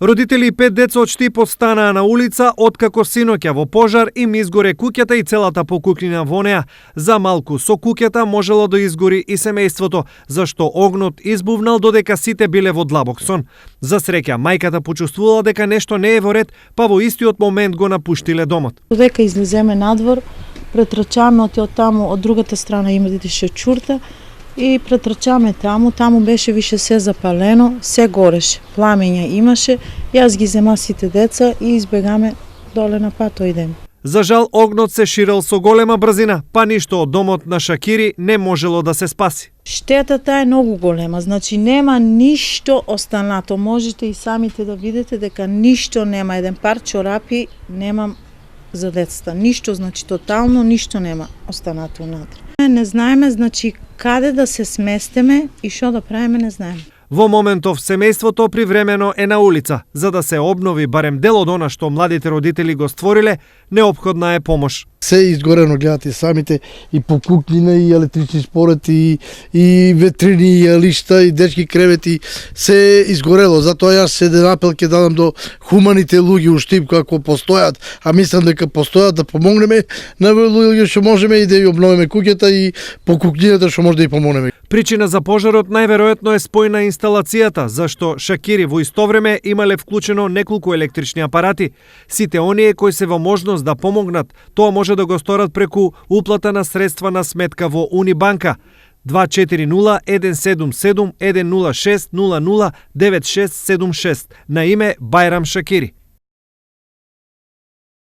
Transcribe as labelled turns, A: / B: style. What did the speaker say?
A: Родители и 5 деца од Штип останаа на улица откако синоќа во пожар им изгоре куќата и целата покуклина во неа. За малку со куќата можело да изгори и семејството, зашто огнот избувнал додека сите биле во длабок сон. За среќа, мајката почувствувала дека нешто не е во ред, па во истиот момент го напуштиле домот.
B: Додека излеземе надвор, претрчаме од таму, од другата страна имаше чурта, и претрчаме таму беше више се запалено, се гореше, пламење имаше, јас ги зема сите деца и избегаме доле на пато идеме.
A: За жал, огнот се ширел со голема брзина, па ништо од домот на Шакири не можело да се спаси.
B: Штетата е многу голема, значи нема ништо останато, можете и самите да видите дека ништо нема, еден пар чорапи немам за децата, ништо, значи тотално ништо нема останато внатре. Не знаеме, значи, каде да се сместиме и што да правиме, не знаеме.
A: Во моментов семејството привремено е на улица. За да се обнови барем дел од она што младите родители го створиле, неопходна е помош.
C: Се изгорено, гледате самите, и покуклина, и електрични спорети, и ветрини, и алишта, и дечки кревети, се изгорело. Затоа јас се апел ќе дадам до хуманите луѓе у Штип, како постојат, а мислам дека постојат, да помогнеме на луѓе што можеме и да ја обновиме куќата и покуклината што може да ја помогнеме.
A: Причина за пожарот најверојатно е спој на инсталацијата, зашто Шакири во исто време имале вклучено неколку електрични апарати. Сите оние кои се во можност да помогнат, тоа може да го сторат преку уплата на средства на сметка во Унибанка 240 177 106 00 9676 на име Бајрам Шакири.